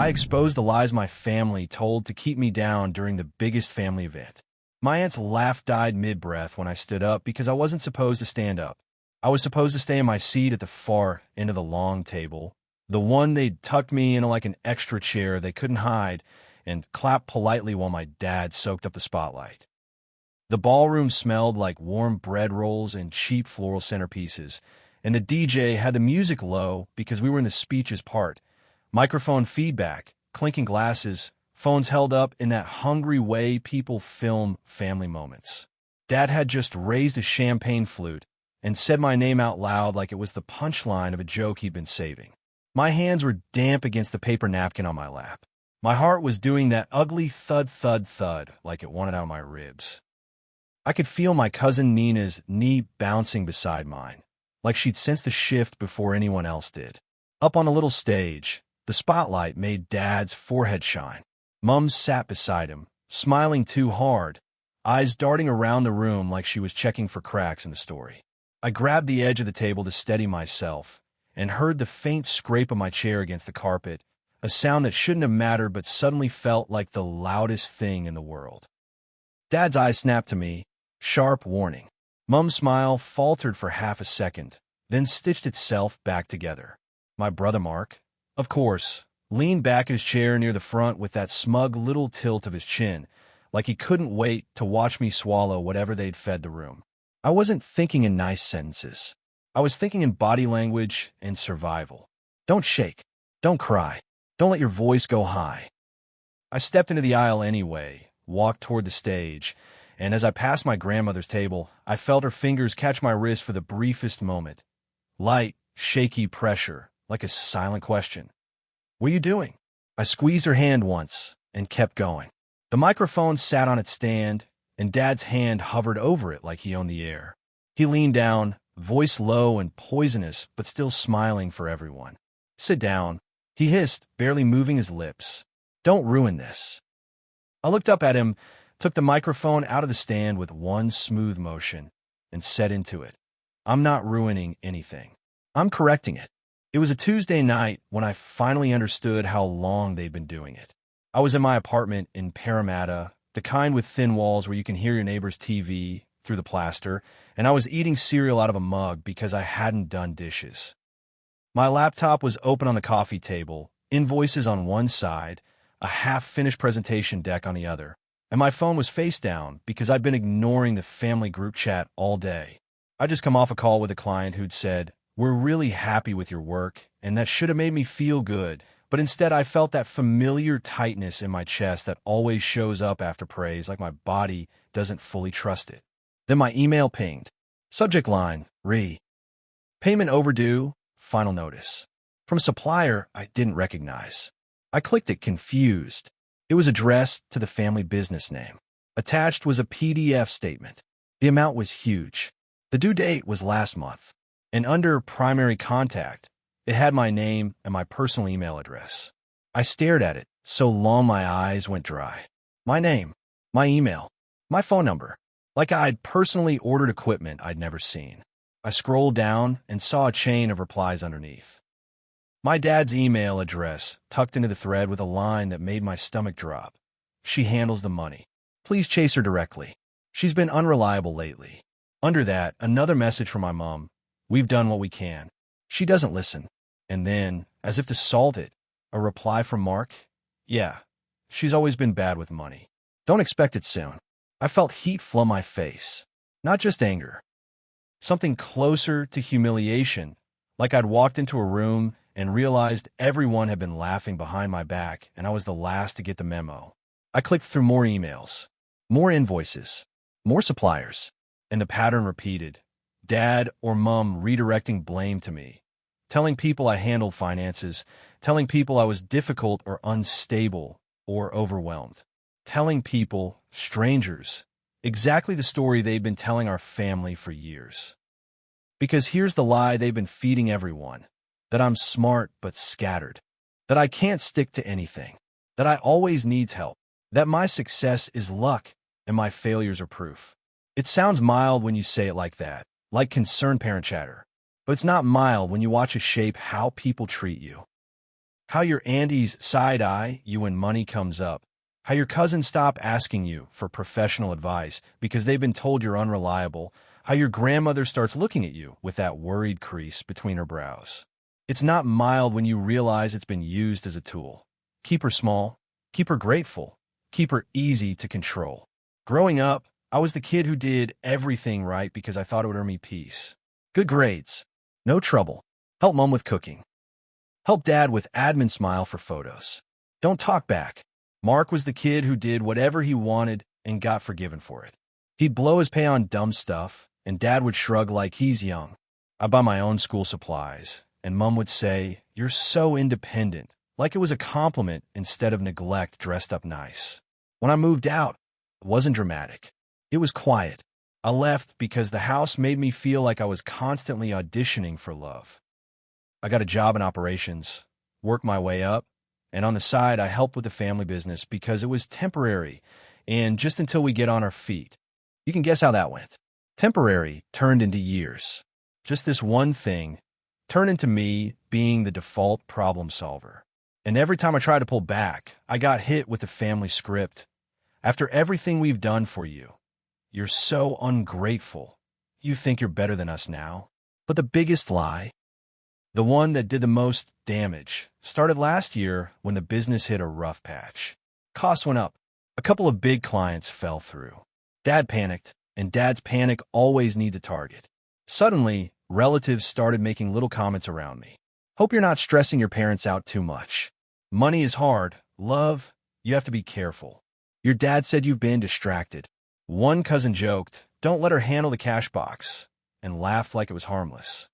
I exposed the lies my family told to keep me down during the biggest family event. My aunt's laugh died mid-breath when I stood up because I wasn't supposed to stand up. I was supposed to stay in my seat at the far end of the long table, the one they'd tucked me into like an extra chair they couldn't hide, and clap politely while my dad soaked up the spotlight. The ballroom smelled like warm bread rolls and cheap floral centerpieces, and the DJ had the music low because we were in the speeches part. Microphone feedback, clinking glasses, phones held up in that hungry way people film family moments. Dad had just raised a champagne flute and said my name out loud like it was the punchline of a joke he'd been saving. My hands were damp against the paper napkin on my lap. My heart was doing that ugly thud, thud, thud like it wanted out of my ribs. I could feel my cousin Nina's knee bouncing beside mine, like she'd sensed the shift before anyone else did. Up on a little stage, the spotlight made Dad's forehead shine. Mum sat beside him, smiling too hard, eyes darting around the room like she was checking for cracks in the story. I grabbed the edge of the table to steady myself and heard the faint scrape of my chair against the carpet, a sound that shouldn't have mattered but suddenly felt like the loudest thing in the world. Dad's eyes snapped to me, sharp warning. Mum's smile faltered for half a second, then stitched itself back together. My brother Mark, of course, leaned back in his chair near the front with that smug little tilt of his chin, like he couldn't wait to watch me swallow whatever they'd fed the room. I wasn't thinking in nice sentences. I was thinking in body language and survival. Don't shake. Don't cry. Don't let your voice go high. I stepped into the aisle anyway, walked toward the stage, and as I passed my grandmother's table, I felt her fingers catch my wrist for the briefest moment. Light, shaky pressure, like a silent question. What are you doing? I squeezed her hand once and kept going. The microphone sat on its stand, and Dad's hand hovered over it like he owned the air. He leaned down, voice low and poisonous, but still smiling for everyone. Sit down, he hissed, barely moving his lips. Don't ruin this. I looked up at him, took the microphone out of the stand with one smooth motion, and set into it. I'm not ruining anything. I'm correcting it. It was a Tuesday night when I finally understood how long they'd been doing it. I was in my apartment in Parramatta, the kind with thin walls where you can hear your neighbor's TV through the plaster, and I was eating cereal out of a mug because I hadn't done dishes. My laptop was open on the coffee table, invoices on one side, a half-finished presentation deck on the other, and my phone was face down because I'd been ignoring the family group chat all day. I'd just come off a call with a client who'd said, "We're really happy with your work," and that should have made me feel good, but instead I felt that familiar tightness in my chest that always shows up after praise, like my body doesn't fully trust it. Then my email pinged. Subject line, Payment overdue, final notice. From a supplier I didn't recognize. I clicked it, confused. It was addressed to the family business name. Attached was a PDF statement. The amount was huge. The due date was last month. And under primary contact, it had my name and my personal email address. I stared at it so long my eyes went dry. My name, my email, my phone number, like I'd personally ordered equipment I'd never seen. I scrolled down and saw a chain of replies underneath. My dad's email address tucked into the thread with a line that made my stomach drop. She handles the money. Please chase her directly. She's been unreliable lately. Under that, another message from my mom. We've done what we can. She doesn't listen. And then, as if to solve it, a reply from Mark. Yeah, she's always been bad with money. Don't expect it soon. I felt heat flood my face. Not just anger. Something closer to humiliation, like I'd walked into a room and realized everyone had been laughing behind my back and I was the last to get the memo. I clicked through more emails, more invoices, more suppliers, and the pattern repeated. Dad or Mum redirecting blame to me, telling people I handled finances, telling people I was difficult or unstable or overwhelmed, telling people, strangers, exactly the story they'd been telling our family for years. Because here's the lie they've been feeding everyone, that I'm smart but scattered, that I can't stick to anything, that I always need help, that my success is luck and my failures are proof. It sounds mild when you say it like that, like concerned parent chatter, but it's not mild when you watch it shape how people treat you. How your aunties side-eye you when money comes up. How your cousins stop asking you for professional advice because they've been told you're unreliable. How your grandmother starts looking at you with that worried crease between her brows. It's not mild when you realize it's been used as a tool. Keep her small, keep her grateful, keep her easy to control. Growing up, I was the kid who did everything right because I thought it would earn me peace. Good grades, no trouble, help mom with cooking, help dad with admin smile for photos. Don't talk back. Mark was the kid who did whatever he wanted and got forgiven for it. He'd blow his pay on dumb stuff, and dad would shrug like he's young. I buy my own school supplies, and mom would say, "You're so independent," like it was a compliment instead of neglect dressed up nice. When I moved out, it wasn't dramatic. It was quiet. I left because the house made me feel like I was constantly auditioning for love. I got a job in operations, worked my way up, and on the side I helped with the family business because it was temporary and just until we get on our feet. You can guess how that went. Temporary turned into years. Just this one thing turned into me being the default problem solver. And every time I tried to pull back, I got hit with the family script. After everything we've done for you, you're so ungrateful. You think you're better than us now. But the biggest lie, the one that did the most damage, started last year when the business hit a rough patch. Costs went up. A couple of big clients fell through. Dad panicked, and Dad's panic always needs a target. Suddenly, relatives started making little comments around me. Hope you're not stressing your parents out too much. Money is hard. Love, you have to be careful. Your dad said you've been distracted. One cousin joked, "Don't let her handle the cash box," and laughed like it was harmless.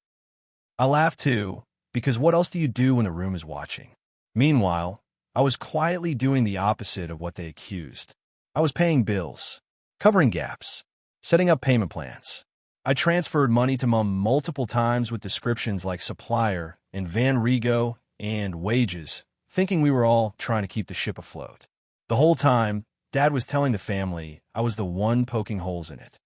I laughed too, because what else do you do when the room is watching? Meanwhile, I was quietly doing the opposite of what they accused. I was paying bills, covering gaps, setting up payment plans. I transferred money to mom multiple times with descriptions like supplier and Van Rigo and wages, thinking we were all trying to keep the ship afloat. The whole time, Dad was telling the family I was the one poking holes in it.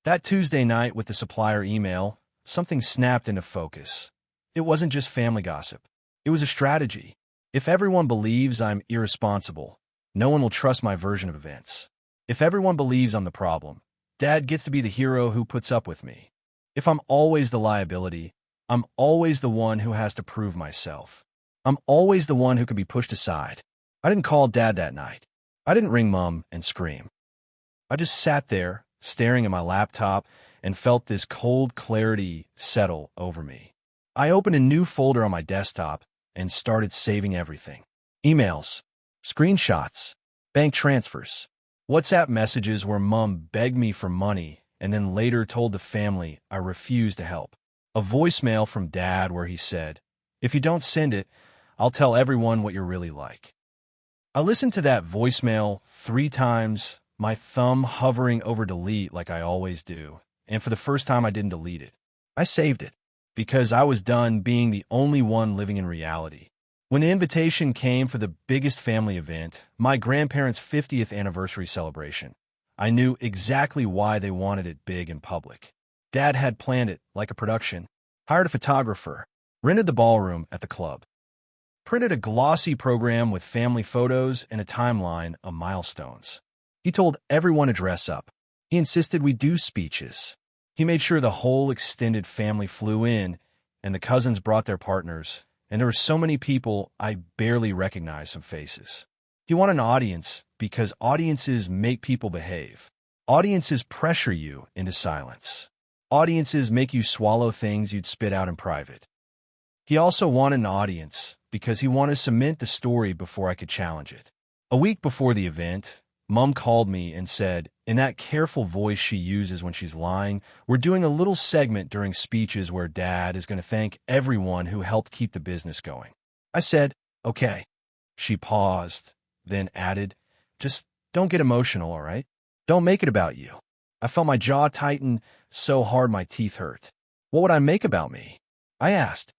That Tuesday night with the supplier email, something snapped into focus. It wasn't just family gossip. It was a strategy. If everyone believes I'm irresponsible, no one will trust my version of events. If everyone believes I'm the problem, Dad gets to be the hero who puts up with me. If I'm always the liability, I'm always the one who has to prove myself. I'm always the one who can be pushed aside. I didn't call Dad that night. I didn't ring Mom and scream. I just sat there, staring at my laptop, and felt this cold clarity settle over me. I opened a new folder on my desktop and started saving everything. Emails, screenshots, bank transfers, WhatsApp messages where Mom begged me for money and then later told the family I refused to help. A voicemail from Dad where he said, "If you don't send it, I'll tell everyone what you're really like." I listened to that voicemail 3 times, my thumb hovering over delete like I always do, and for the first time I didn't delete it. I saved it, because I was done being the only one living in reality. When the invitation came for the biggest family event, my grandparents' 50th anniversary celebration, I knew exactly why they wanted it big and public. Dad had planned it like a production, hired a photographer, rented the ballroom at the club, printed a glossy program with family photos and a timeline of milestones. He told everyone to dress up. He insisted we do speeches. He made sure the whole extended family flew in, and the cousins brought their partners, and there were so many people I barely recognized some faces. He wanted an audience because audiences make people behave. Audiences pressure you into silence. Audiences make you swallow things you'd spit out in private. He also wanted an audience because he wanted to cement the story before I could challenge it. A week before the event, Mom called me and said, in that careful voice she uses when she's lying, "We're doing a little segment during speeches where Dad is going to thank everyone who helped keep the business going." I said, "Okay." She paused, then added, "Just don't get emotional, all right? Don't make it about you." I felt my jaw tighten so hard my teeth hurt. "What would I make about me?" I asked.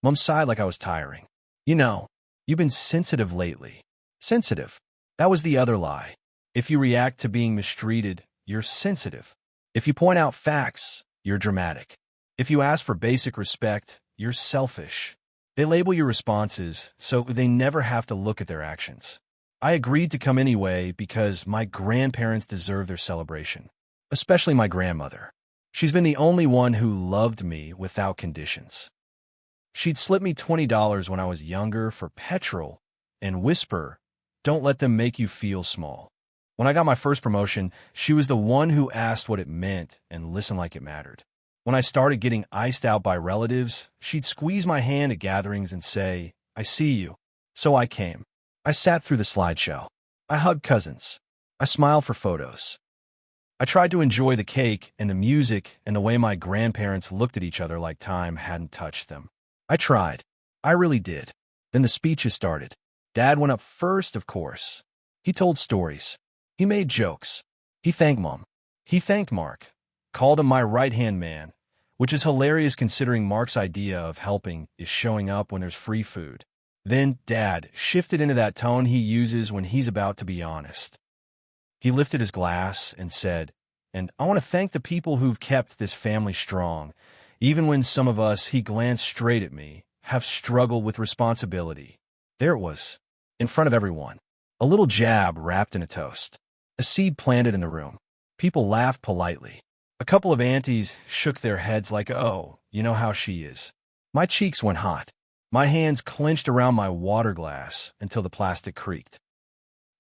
Mom sighed like I was tiring. "You know, you've been sensitive lately." Sensitive. That was the other lie. If you react to being mistreated, you're sensitive. If you point out facts, you're dramatic. If you ask for basic respect, you're selfish. They label your responses so they never have to look at their actions. I agreed to come anyway because my grandparents deserve their celebration, especially my grandmother. She's been the only one who loved me without conditions. She'd slip me $20 when I was younger for petrol and whisper, "Don't let them make you feel small." When I got my first promotion, she was the one who asked what it meant and listened like it mattered. When I started getting iced out by relatives, she'd squeeze my hand at gatherings and say, "I see you." So I came. I sat through the slideshow. I hugged cousins. I smiled for photos. I tried to enjoy the cake and the music and the way my grandparents looked at each other like time hadn't touched them. I tried. I really did. Then the speeches started. Dad went up first, of course. He told stories. He made jokes. He thanked Mom. He thanked Mark. Called him my right-hand man, which is hilarious considering Mark's idea of helping is showing up when there's free food. Then Dad shifted into that tone he uses when he's about to be honest. He lifted his glass and said, "And I want to thank the people who've kept this family strong, even when some of us," he glanced straight at me, "have struggled with responsibility." There it was, in front of everyone. A little jab wrapped in a toast. A seed planted in the room. People laughed politely. A couple of aunties shook their heads like, "Oh, you know how she is." My cheeks went hot. My hands clenched around my water glass until the plastic creaked.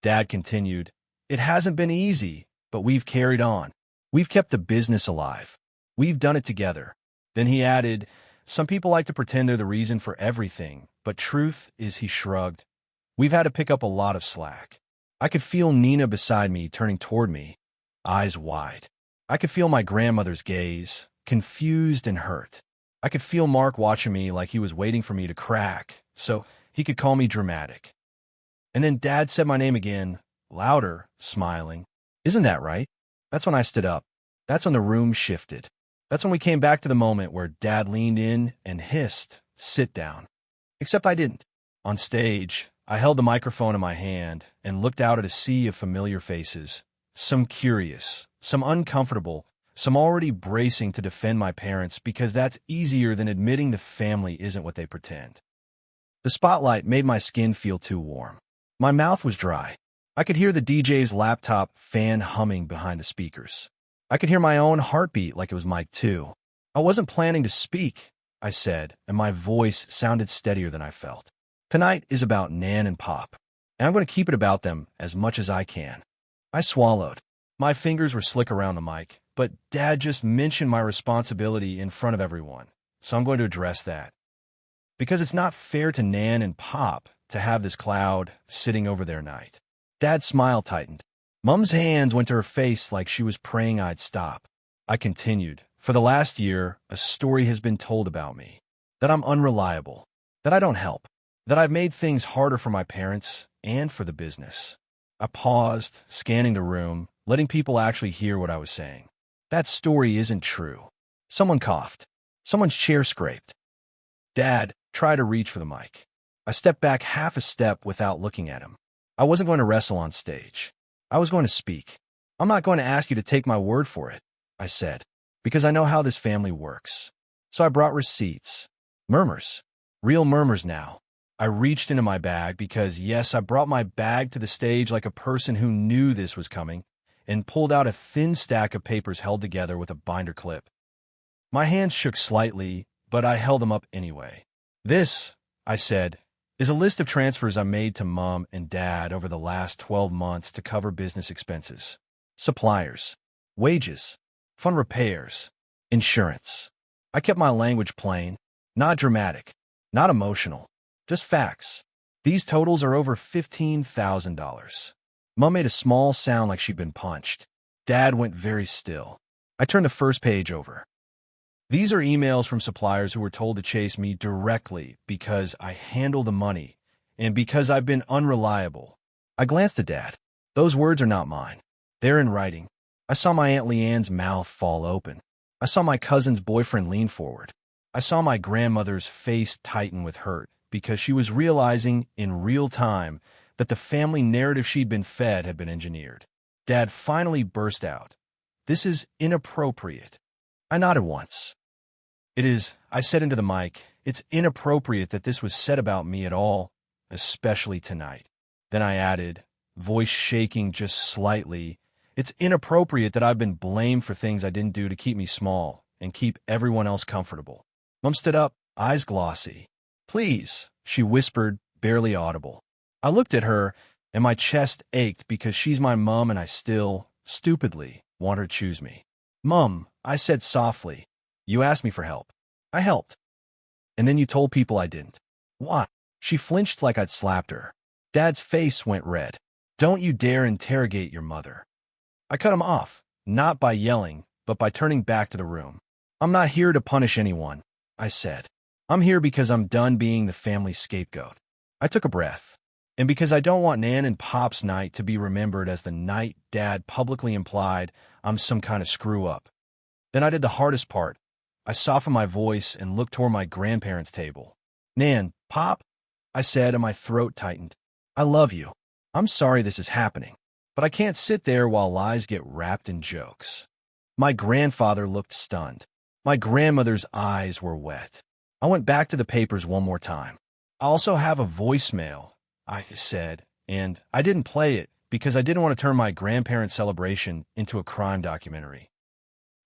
Dad continued, "It hasn't been easy, but we've carried on. We've kept the business alive. We've done it together." Then he added, "Some people like to pretend they're the reason for everything, but truth is," he shrugged, "we've had to pick up a lot of slack." I could feel Nina beside me turning toward me, eyes wide. I could feel my grandmother's gaze, confused and hurt. I could feel Mark watching me like he was waiting for me to crack, so he could call me dramatic. And then Dad said my name again, louder, smiling. "Isn't that right?" That's when I stood up. That's when the room shifted. That's when we came back to the moment where Dad leaned in and hissed, "Sit down." Except I didn't. On stage, I held the microphone in my hand and looked out at a sea of familiar faces, some curious, some uncomfortable, some already bracing to defend my parents because that's easier than admitting the family isn't what they pretend. The spotlight made my skin feel too warm. My mouth was dry. I could hear the DJ's laptop fan humming behind the speakers. I could hear my own heartbeat like it was mic'd too. "I wasn't planning to speak," I said, and my voice sounded steadier than I felt. "Tonight is about Nan and Pop, and I'm going to keep it about them as much as I can." I swallowed. My fingers were slick around the mic, but Dad just mentioned my responsibility in front of everyone, so I'm going to address that. Because it's not fair to Nan and Pop to have this cloud sitting over their night. Dad's smile tightened. Mom's hands went to her face like she was praying I'd stop. I continued, "For the last year, a story has been told about me. That I'm unreliable. That I don't help. That I've made things harder for my parents and for the business." I paused, scanning the room, letting people actually hear what I was saying. That story isn't true. Someone coughed. Someone's chair scraped. Dad tried to reach for the mic. I stepped back half a step without looking at him. I wasn't going to wrestle on stage. I was going to speak. "I'm not going to ask you to take my word for it," I said, "because I know how this family works." So I brought receipts. Murmurs. Real murmurs now. I reached into my bag because, yes, I brought my bag to the stage like a person who knew this was coming, and pulled out a thin stack of papers held together with a binder clip. My hands shook slightly, but I held them up anyway. "This," I said, "is a list of transfers I made to Mom and Dad over the last 12 months to cover business expenses. Suppliers, wages, fund repairs, insurance." I kept my language plain, not dramatic, not emotional, just facts. These totals are over $15,000. Mom made a small sound like she'd been punched. Dad went very still. I turned the first page over. "These are emails from suppliers who were told to chase me directly because I handle the money and because I've been unreliable." I glanced at Dad. Those words are not mine. They're in writing. I saw my Aunt Leanne's mouth fall open. I saw my cousin's boyfriend lean forward. I saw my grandmother's face tighten with hurt because she was realizing in real time that the family narrative she'd been fed had been engineered. Dad finally burst out, "This is inappropriate." I nodded once. "It is," I said into the mic, It's inappropriate that this was said about me at all, especially tonight. Then I added, voice shaking just slightly, it's inappropriate that I've been blamed for things I didn't do to keep me small and keep everyone else comfortable. Mom stood up, eyes glossy. Please, she whispered, barely audible. I looked at her, and my chest ached because she's my mom and I still, stupidly, want her to choose me. Mom, I said softly, you asked me for help. I helped. And then you told people I didn't. Why? She flinched like I'd slapped her. Dad's face went red. Don't you dare interrogate your mother. I cut him off, not by yelling, but by turning back to the room. I'm not here to punish anyone, I said. I'm here because I'm done being the family scapegoat. I took a breath. And because I don't want Nan and Pop's night to be remembered as the night Dad publicly implied I'm some kind of screw-up. Then I did the hardest part. I softened my voice and looked toward my grandparents' table. Nan, Pop, I said, and my throat tightened. I love you. I'm sorry this is happening, but I can't sit there while lies get wrapped in jokes. My grandfather looked stunned. My grandmother's eyes were wet. I went back to the papers one more time. I also have a voicemail, I said, and I didn't play it because I didn't want to turn my grandparents' celebration into a crime documentary.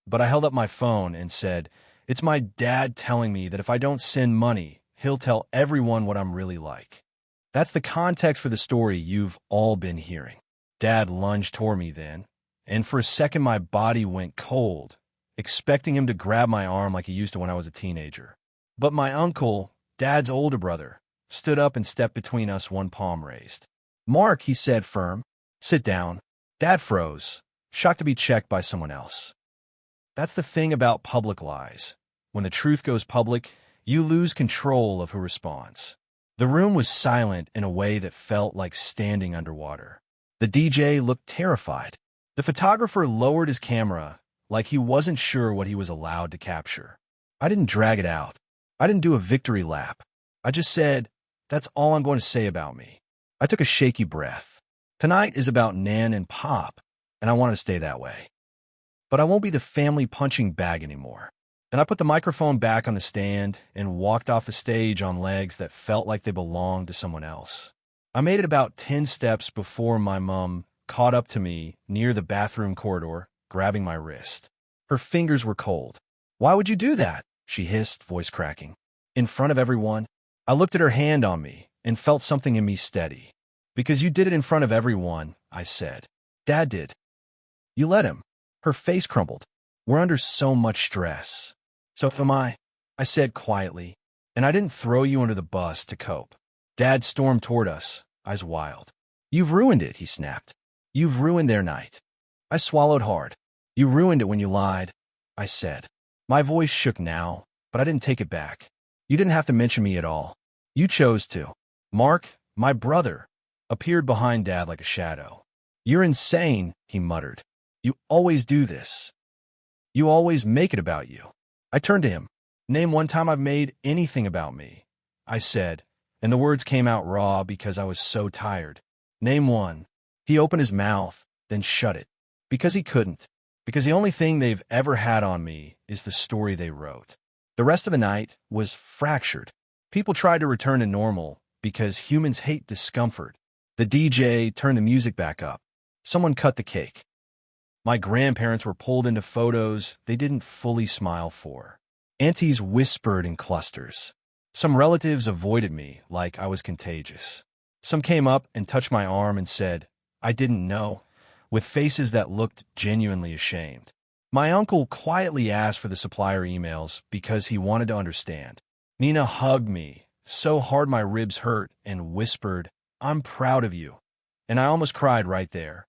But I held up my phone and said, it's my dad telling me that if I don't send money, he'll tell everyone what I'm really like. That's the context for the story you've all been hearing. Dad lunged toward me then, and for a second my body went cold, expecting him to grab my arm like he used to when I was a teenager. But my uncle, Dad's older brother, stood up and stepped between us, one palm raised. Mark, he said firm, sit down. Dad froze, shocked to be checked by someone else. That's the thing about public lies. When the truth goes public, you lose control of who responds. The room was silent in a way that felt like standing underwater. The DJ looked terrified. The photographer lowered his camera like he wasn't sure what he was allowed to capture. I didn't drag it out. I didn't do a victory lap. I just said, that's all I'm going to say about me. I took a shaky breath. Tonight is about Nan and Pop, and I want to stay that way. But I won't be the family punching bag anymore. Then I put the microphone back on the stand and walked off the stage on legs that felt like they belonged to someone else. I made it about 10 steps before my mom caught up to me near the bathroom corridor, grabbing my wrist. Her fingers were cold. Why would you do that? She hissed, voice cracking. In front of everyone, I looked at her hand on me and felt something in me steady. Because you did it in front of everyone, I said. Dad did. You let him. Her face crumpled. We're under so much stress. So am I said quietly, and I didn't throw you under the bus to cope. Dad stormed toward us, eyes wild. You've ruined it, he snapped. You've ruined their night. I swallowed hard. You ruined it when you lied, I said. My voice shook now, but I didn't take it back. You didn't have to mention me at all. You chose to. Mark, my brother, appeared behind Dad like a shadow. You're insane, he muttered. You always do this. You always make it about you. I turned to him. Name one time I've made anything about me, I said, and the words came out raw because I was so tired. Name one. He opened his mouth, then shut it. Because he couldn't. Because the only thing they've ever had on me is the story they wrote. The rest of the night was fractured. People tried to return to normal because humans hate discomfort. The DJ turned the music back up. Someone cut the cake. My grandparents were pulled into photos they didn't fully smile for. Aunties whispered in clusters. Some relatives avoided me like I was contagious. Some came up and touched my arm and said, I didn't know, with faces that looked genuinely ashamed. My uncle quietly asked for the supplier emails because he wanted to understand. Nina hugged me so hard my ribs hurt and whispered, I'm proud of you. And I almost cried right there.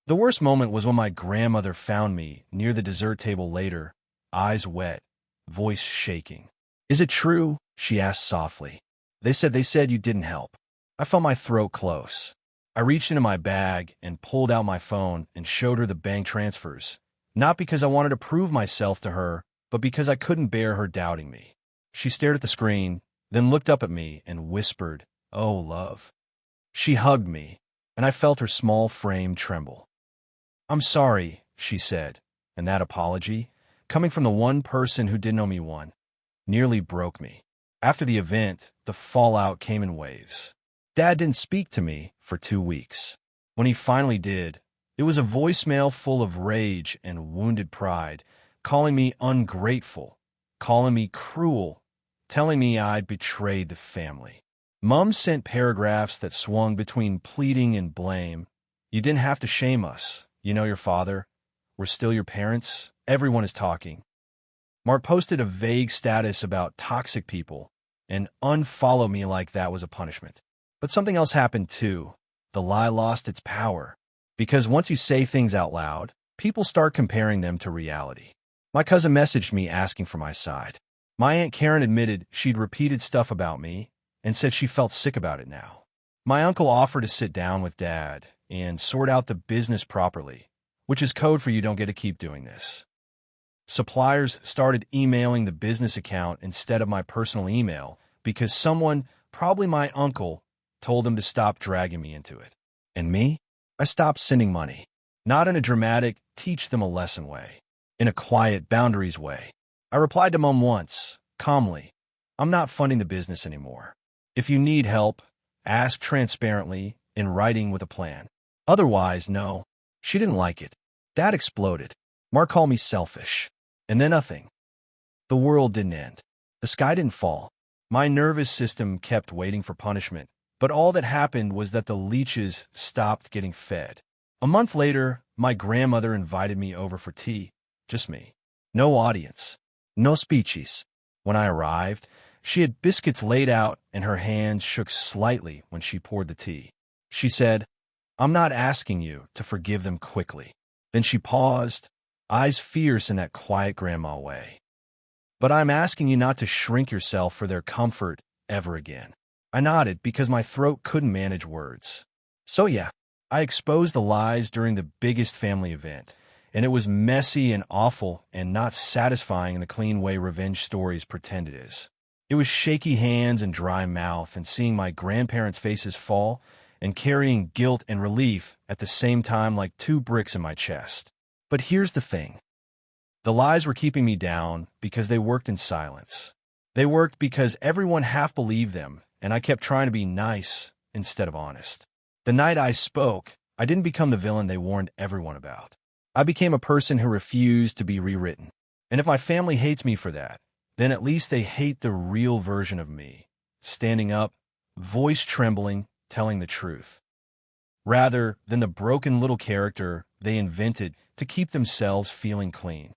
The worst moment was when my grandmother found me near the dessert table later, eyes wet, voice shaking. Is it true? She asked softly. They said you didn't help. I felt my throat close. I reached into my bag and pulled out my phone and showed her the bank transfers, not because I wanted to prove myself to her, but because I couldn't bear her doubting me. She stared at the screen, then looked up at me and whispered, Oh, love. She hugged me, and I felt her small frame tremble. I'm sorry, she said, and that apology, coming from the one person who didn't owe me one, nearly broke me. After the event, the fallout came in waves. Dad didn't speak to me for 2 weeks. When he finally did, it was a voicemail full of rage and wounded pride, calling me ungrateful, calling me cruel, telling me I'd betrayed the family. Mom sent paragraphs that swung between pleading and blame. You didn't have to shame us. You know your father. We're still your parents. Everyone is talking. Mark posted a vague status about toxic people and unfollowed me like that was a punishment. But something else happened too. The lie lost its power. Because once you say things out loud, people start comparing them to reality. My cousin messaged me asking for my side. My Aunt Karen admitted she'd repeated stuff about me and said she felt sick about it now. My uncle offered to sit down with Dad and sort out the business properly, which is code for you don't get to keep doing this. Suppliers started emailing the business account instead of my personal email because someone, probably my uncle, told them to stop dragging me into it. And me? I stopped sending money. Not in a dramatic, teach them a lesson way. In a quiet, boundaries way. I replied to Mom once, calmly, I'm not funding the business anymore. If you need help, ask transparently, in writing with a plan. Otherwise, no. She didn't like it. Dad exploded. Mark called me selfish. And then nothing. The world didn't end. The sky didn't fall. My nervous system kept waiting for punishment. But all that happened was that the leeches stopped getting fed. A month later, my grandmother invited me over for tea. Just me. No audience. No speeches. When I arrived, she had biscuits laid out and her hands shook slightly when she poured the tea. She said, I'm not asking you to forgive them quickly. Then she paused, eyes fierce in that quiet grandma way. But I'm asking you not to shrink yourself for their comfort ever again. I nodded because my throat couldn't manage words. So yeah, I exposed the lies during the biggest family event, and it was messy and awful and not satisfying in the clean way revenge stories pretend it is. It was shaky hands and dry mouth and seeing my grandparents' faces fall and carrying guilt and relief at the same time like 2 bricks in my chest. But here's the thing. The lies were keeping me down because they worked in silence. They worked because everyone half believed them, and I kept trying to be nice instead of honest. The night I spoke, I didn't become the villain they warned everyone about. I became a person who refused to be rewritten. And if my family hates me for that, then at least they hate the real version of me, standing up, voice trembling, telling the truth, rather than the broken little character they invented to keep themselves feeling clean.